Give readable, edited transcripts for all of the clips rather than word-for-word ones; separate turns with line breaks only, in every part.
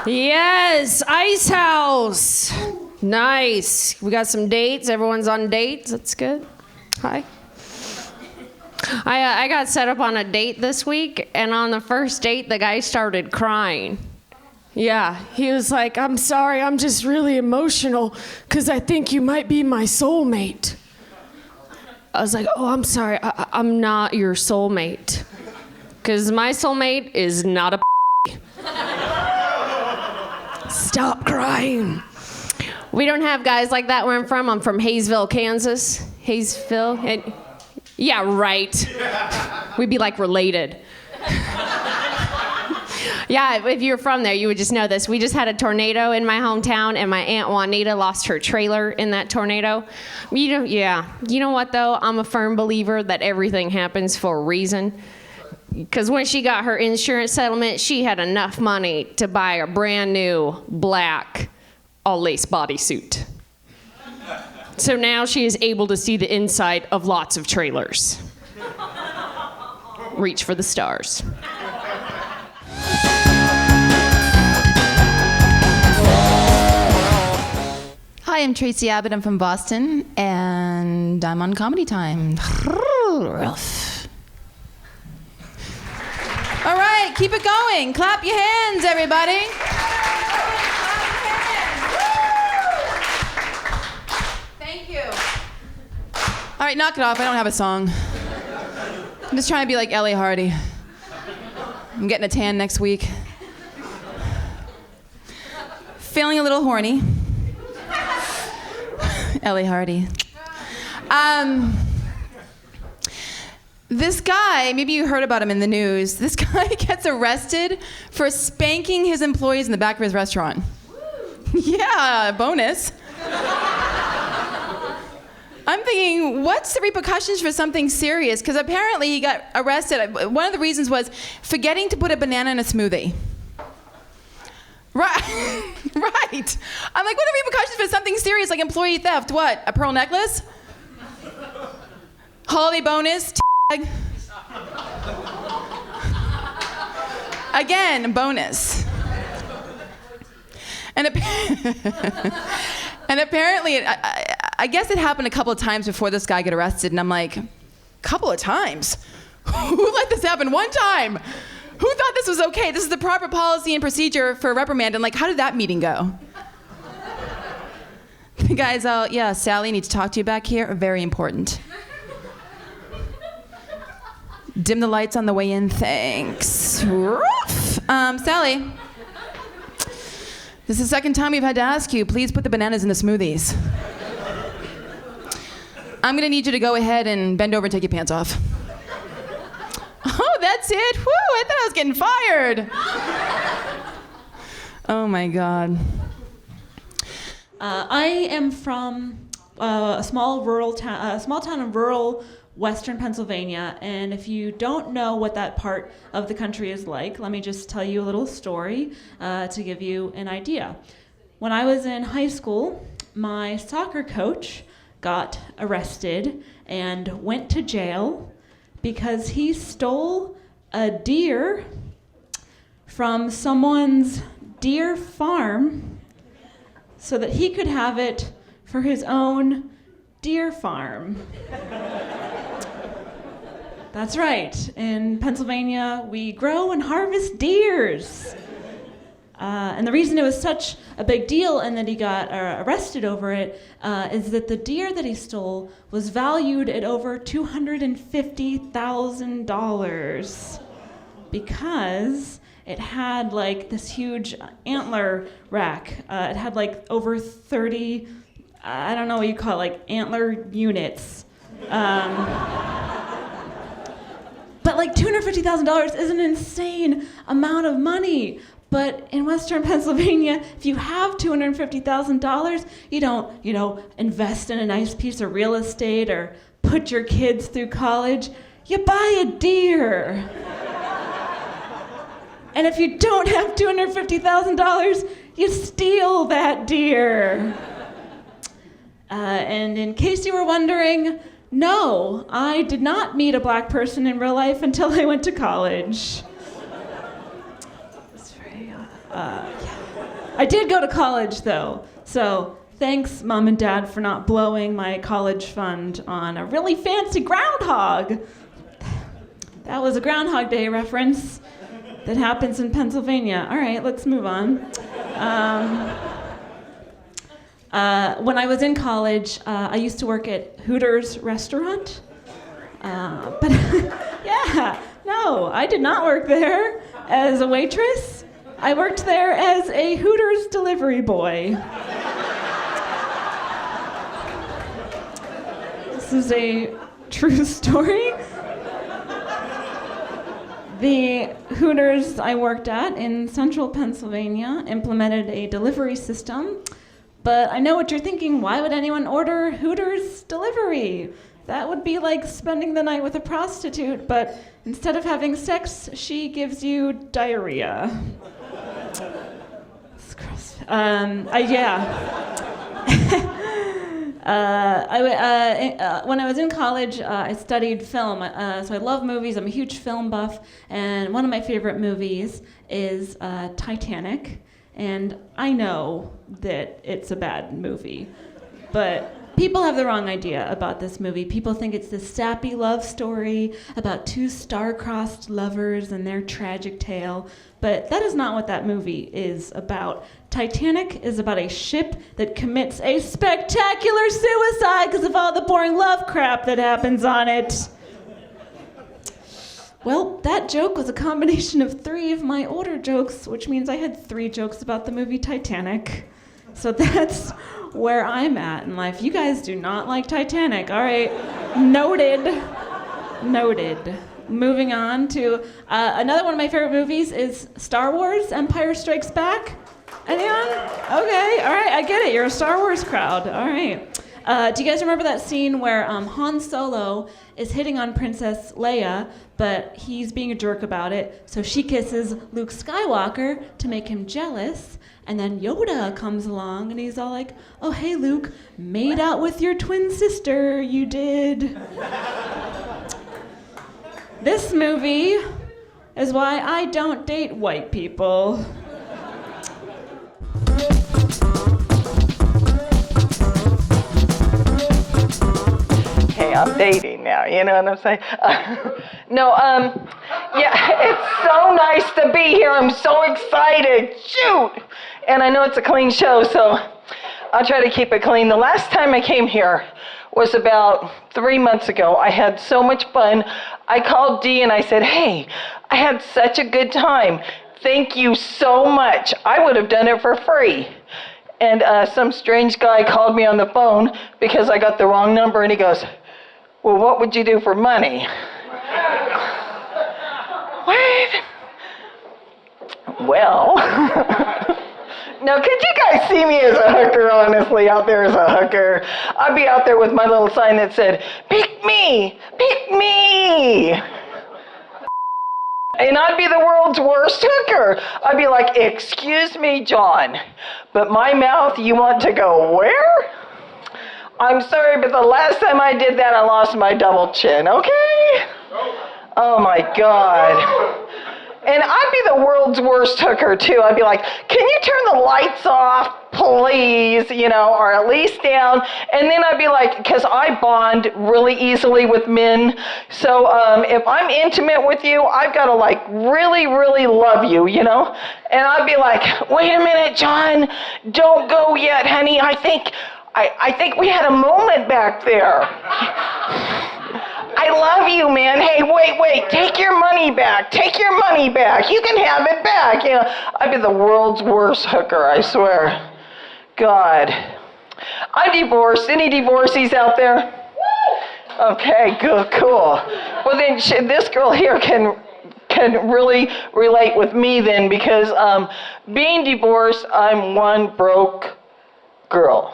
Yes, Ice House. Nice. We got some dates. Everyone's on dates. That's good. Hi. I got set up on a date this week, and on the first date, the guy started crying. Yeah, he was like, I'm sorry, I'm just really emotional because I think you might be my soulmate. I was like, oh, I'm sorry, I'm not your soulmate. Because my soulmate is not a Stop crying. We don't have guys like that where I'm from. I'm from Hayesville, Kansas. Hayesville. Yeah, right. We'd be like related. Yeah, if you're from there, you would just know this. We just had a tornado in my hometown, and my Aunt Juanita lost her trailer in that tornado. You know what, though? I'm a firm believer that everything happens for a reason. Because when she got her insurance settlement, she had enough money to buy a brand new black all-lace bodysuit. So now she is able to see the inside of lots of trailers. Reach for the stars.
Hi, I'm Tracy Abbot. I'm from Boston, and I'm on Comedy Time. All right, keep it going. Clap your hands, everybody. Thank you. All right, knock it off. I don't have a song. I'm just trying to be like Ellie Hardy. I'm getting a tan next week. Feeling a little horny. Ellie Hardy. This guy, maybe you heard about him in the news, this guy gets arrested for spanking his employees in the back of his restaurant. Yeah, bonus. I'm thinking, what's the repercussions for something serious? Because apparently he got arrested. One of the reasons was forgetting to put a banana in a smoothie. Right. Right. I'm like, what are the repercussions for something serious like employee theft? What, a pearl necklace? Holiday bonus? Again, bonus. And apparently, I guess it happened a couple of times before this guy got arrested, and I'm like, couple of times? Who let this happen one time? Who thought this was okay? This is the proper policy and procedure for a reprimand, and like, how did that meeting go? The guy's all, yeah, Sally, need to talk to you back here. Very important. Dim the lights on the way in, thanks. Sally, this is the second time we've had to ask you, please put the bananas in the smoothies. I'm gonna need you to go ahead and bend over and take your pants off. Oh, that's it? Whew, I thought I was getting fired. Oh my God.
I am from a small town in rural Western Pennsylvania, and if you don't know what that part of the country is like, let me just tell you a little story to give you an idea. When I was in high school, my soccer coach got arrested and went to jail because he stole a deer from someone's deer farm so that he could have it for his own deer farm. That's right. In Pennsylvania, we grow and harvest deers. And the reason it was such a big deal and that he got arrested over it is that the deer that he stole was valued at over $250,000 because it had like this huge antler rack. It had like over 30, I don't know what you call it, like antler units. But like $250,000 is an insane amount of money. But in Western Pennsylvania, if you have $250,000, you don't, invest in a nice piece of real estate or put your kids through college. You buy a deer. And if you don't have $250,000, you steal that deer. And in case you were wondering, no, I did not meet a black person in real life until I went to college. It's very, yeah. I did go to college, though. So thanks, Mom and Dad, for not blowing my college fund on a really fancy groundhog. That was a Groundhog Day reference that happens in Pennsylvania. All right, let's move on. When I was in college, I used to work at Hooters restaurant. But yeah, no, I did not work there as a waitress. I worked there as a Hooters delivery boy. This is a true story. The Hooters I worked at in central Pennsylvania implemented a delivery system, but I know what you're thinking, why would anyone order Hooters delivery? That would be like spending the night with a prostitute, but instead of having sex, she gives you diarrhea. It's gross. When I was in college, I studied film, so I love movies. I'm a huge film buff, and one of my favorite movies is Titanic. And I know that it's a bad movie, but people have the wrong idea about this movie. People think it's this sappy love story about two star-crossed lovers and their tragic tale, but that is not what that movie is about. Titanic is about a ship that commits a spectacular suicide because of all the boring love crap that happens on it. Well, that joke was a combination of 3 of my older jokes, which means I had 3 jokes about the movie Titanic. So that's where I'm at in life. You guys do not like Titanic. All right, noted. Moving on to another one of my favorite movies is Star Wars, Empire Strikes Back. Anyone? Okay, all right, I get it. You're a Star Wars crowd. All right. Do you guys remember that scene where Han Solo is hitting on Princess Leia, but he's being a jerk about it, so she kisses Luke Skywalker to make him jealous, and then Yoda comes along and he's all like, "Oh, hey, Luke, made out with your twin sister, you did." This movie is why I don't date white people.
Hey, I'm dating now, you know what I'm saying? Yeah, it's so nice to be here. I'm so excited. Shoot! And I know it's a clean show, so I'll try to keep it clean. The last time I came here was about 3 months ago. I had so much fun. I called Dee and I said, "Hey, I had such a good time. Thank you so much. I would have done it for free." And some strange guy called me on the phone because I got the wrong number, and he goes, "Well, what would you do for money?" What? Well, now could you guys see me as a hooker, honestly, out there as a hooker? I'd be out there with my little sign that said, "Pick me, pick me." And I'd be the world's worst hooker. I'd be like, "Excuse me, John, but my mouth, you want to go where?" I'm sorry, but the last time I did that, I lost my double chin, okay? Oh my God. And I'd be the world's worst hooker too. I'd be like, "Can you turn the lights off, please, or at least down?" And then I'd be like, because I bond really easily with men. So if I'm intimate with you, I've got to really, really love you, And I'd be like, "Wait a minute, John, don't go yet, honey. I think we had a moment back there. I love you, man. Hey, wait, take your money back. Take your money back. You can have it back." I'd be the world's worst hooker, I swear. God. I'm divorced. Any divorcees out there? Okay, good, cool. Well, then this girl here can really relate with me then, because being divorced, I'm one broke girl.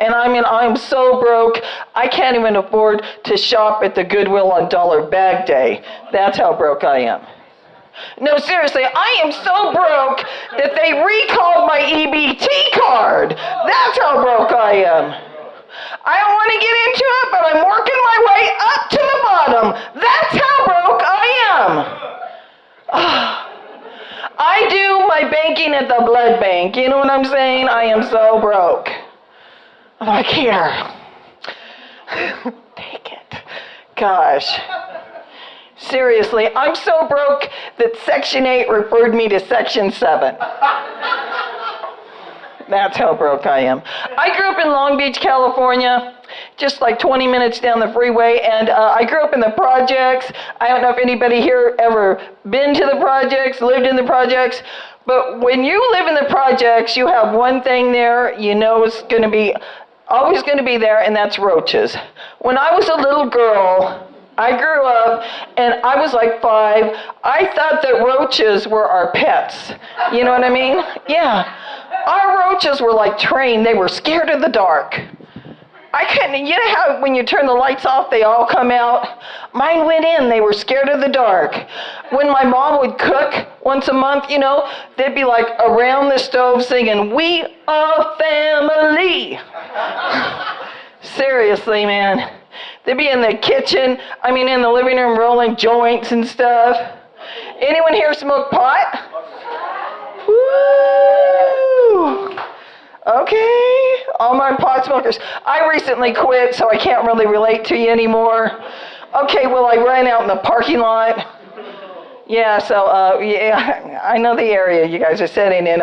And I'm so broke, I can't even afford to shop at the Goodwill on Dollar Bag Day. That's how broke I am. No, seriously, I am so broke that they recalled my EBT card. That's how broke I am. I don't want to get into it, but I'm working my way up to the bottom. That's how broke I am. I do my banking at the blood bank. You know what I'm saying? I am so broke. I'm like, here. Take it. Gosh. Seriously, I'm so broke that Section 8 referred me to Section 7. That's how broke I am. I grew up in Long Beach, California, just like 20 minutes down the freeway, and I grew up in the projects. I don't know if anybody here ever been to the projects, lived in the projects, but when you live in the projects, you have one thing there you know is going to be, always going to be there, and that's roaches. When I was a little girl, I grew up, and I was like 5. I thought that roaches were our pets. You know what I mean? Yeah. Our roaches were like trained. They were scared of the dark. I couldn't, you know how when you turn the lights off, they all come out? Mine went in. They were scared of the dark. When my mom would cook once a month, you know, they'd be like around the stove singing, "We are family." Seriously, man. They'd be in the kitchen, in the living room rolling joints and stuff. Anyone here smoke pot? Woo! Okay, all my pot smokers. I recently quit, so I can't really relate to you anymore. Okay, well, I ran out in the parking lot. Yeah, so, yeah, I know the area you guys are sitting in.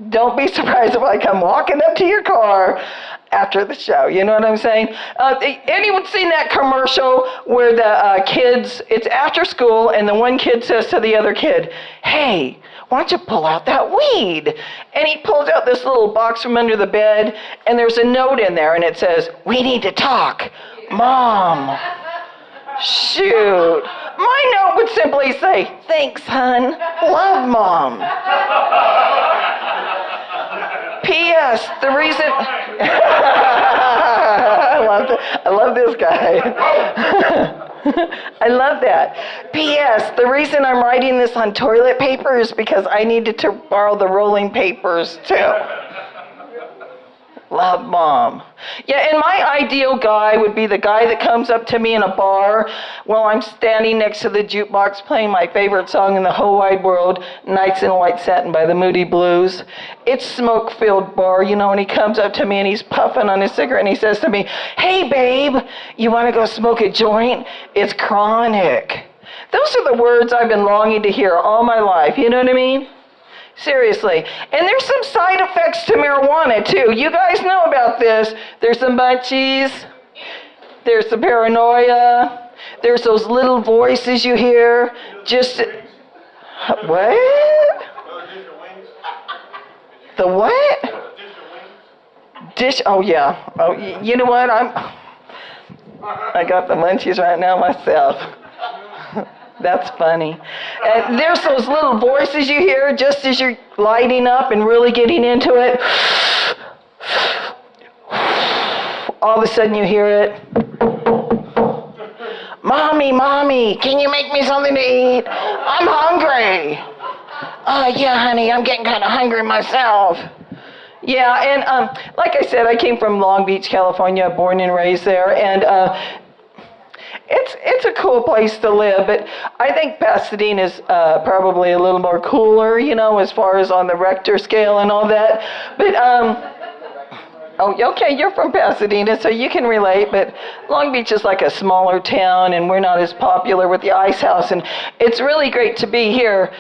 Don't be surprised if I come walking up to your car after the show. You know what I'm saying? Anyone seen that commercial where the kids, it's after school, and the one kid says to the other kid, "Hey, why don't you pull out that weed?" And he pulls out this little box from under the bed, and there's a note in there, and it says, "We need to talk. Mom." Shoot. My note would simply say, "Thanks, hun. Love, Mom." P.S. The reason... I love this guy. I love that. P.S. The reason I'm writing this on toilet paper is because I needed to borrow the rolling papers, too. Love, Mom. Yeah, and my ideal guy would be the guy that comes up to me in a bar while I'm standing next to the jukebox playing my favorite song in the whole wide world, "Nights in White Satin" by the Moody Blues. It's smoke-filled bar, you know, and he comes up to me and he's puffing on his cigarette and he says to me, "Hey, babe, you want to go smoke a joint? It's chronic." Those are the words I've been longing to hear all my life, you know what I mean? Seriously. And there's some side effects to marijuana, too. You guys know about this. There's the munchies. There's the paranoia. There's those little voices you hear. What? The what? Oh, yeah. Oh, you know what? I got the munchies right now myself. That's funny. And there's those little voices you hear just as you're lighting up and really getting into it. All of a sudden you hear it. Mommy, can you make me something to eat? I'm hungry." "Yeah, honey, I'm getting kind of hungry myself." Yeah, and like I said, I came from Long Beach, California, born and raised there, and it's a cool place to live, but I think Pasadena's probably a little more cooler, you know, as far as on the Richter scale and all that. But, oh, okay, you're from Pasadena, so you can relate, but Long Beach is like a smaller town, and we're not as popular with the Ice House, and it's really great to be here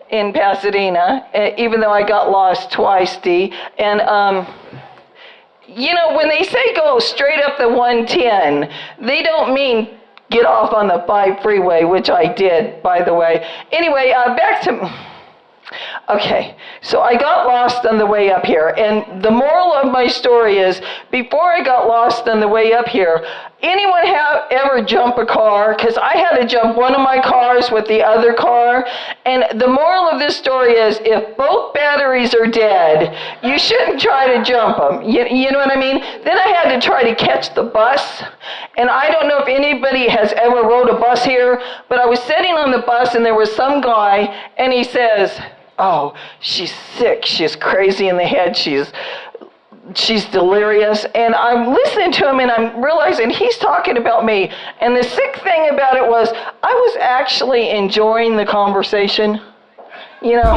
in Pasadena, even though I got lost twice, Dee. And, you know, when they say go straight up the 110, they don't mean get off on the 5 freeway, which I did, by the way. Anyway, back to... Okay, so I got lost on the way up here, and the moral of my story is, before I got lost on the way up here, anyone ever jump a car? Because I had to jump one of my cars with the other car, and the moral of this story is, if both batteries are dead, you shouldn't try to jump them. You know what I mean? Then I had to try to catch the bus, and I don't know if anybody has ever rode a bus here, but I was sitting on the bus, and there was some guy, and he says, "Oh, she's sick, she's crazy in the head, she's delirious." And I'm listening to him and I'm realizing he's talking about me. And the sick thing about it was I was actually enjoying the conversation. You know,